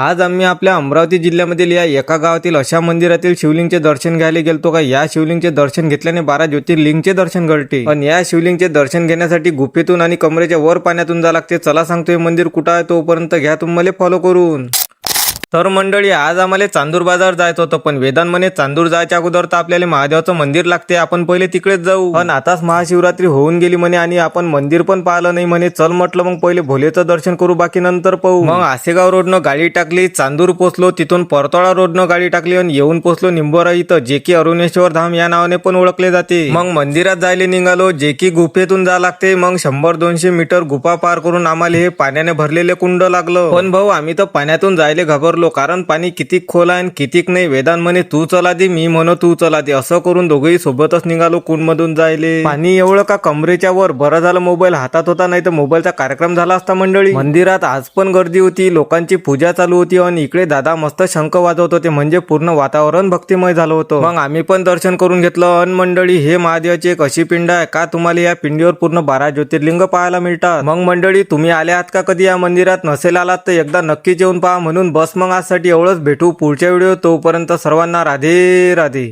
आज आम्ही आपल्या अमरावती जिल्ह्यामधील या एका गावातील अशा मंदिरातील शिवलिंगचे दर्शन घ्यायला गेलतो का या शिवलिंगचे दर्शन घेतल्याने 12 ज्योतिर्लिंगचे दर्शन घडते. पण या शिवलिंगचे दर्शन घेण्यासाठी गुफेतून आणि कमरेच्या वर पाण्यातून जा लागते. चला सांगतोय मंदिर कुठं आहे तोपर्यंत घ्या तुम्हाला फॉलो करून. तर मंडळी आज आम्हाला चांदूर बाजार जायचं होतं, पण वेदांत म्हणे चांदूर जायच्या अगोदर तर आपल्याला महादेवाचं मंदिर लागते, आपण पहिले तिकडेच जाऊ. पण आताच महाशिवरात्री होऊन गेली म्हणे आणि आपण मंदिर पण पाहिलं नाही म्हणे. चल म्हटलं मग पहिले भोलेचं दर्शन करू, बाकी नंतर पाहू. मग आसेगाव रोडनं गाडी टाकली, चांदूर पोचलो, तिथून परतोळा रोडनं गाडी टाकली आणि येऊन पोचलो निंबोरा इथं, जे की अरुणेश्वर धाम या नावाने पण ओळखले जाते. मग मंदिरात जायला निघालो, जे की गुफेतून जा लागते. मग 100-200 मीटर गुफा पार करून आम्हाला हे पाण्याने भरलेले कुंड लागलं. पण भाऊ आम्ही तर पाण्यातून जायला घाबरलो, कारण पाणी कितीक खोल आहे कितीक नाही. वेदांत म्हणे तू चला दे, मी म्हणो तू चला दे, असं करून दोघेही सोबतच निघालो कुंड मधून जायले. पाणी एवढं का कमरेच्या वर. बरं झालं मोबाईल हातात होता, नाही तर मोबाईलचा कार्यक्रम झाला असता. मंडळी मंदिरात आज पण गर्दी होती, लोकांची पूजा चालू होती आणि इकडे दादा मस्त शंख वाजवत होते, म्हणजे पूर्ण वातावरण भक्तिमय झालं होतं. मग आम्ही पण दर्शन करून घेतलं. अन मंडळी हे महादेवाची एक अशी पिंड आहे का तुम्हाला या पिंडीवर पूर्ण 12 ज्योतिर्लिंग पाहायला मिळतात. मग मंडळी तुम्ही आले आहात का कधी या मंदिरात? नसेल आलात तर एकदा नक्कीच येऊन पहा. म्हणून बस मग आजसाठी एवढंच. भेटू पुढच्या व्हिडिओ, तोपर्यंत सर्वांना राधे राधे.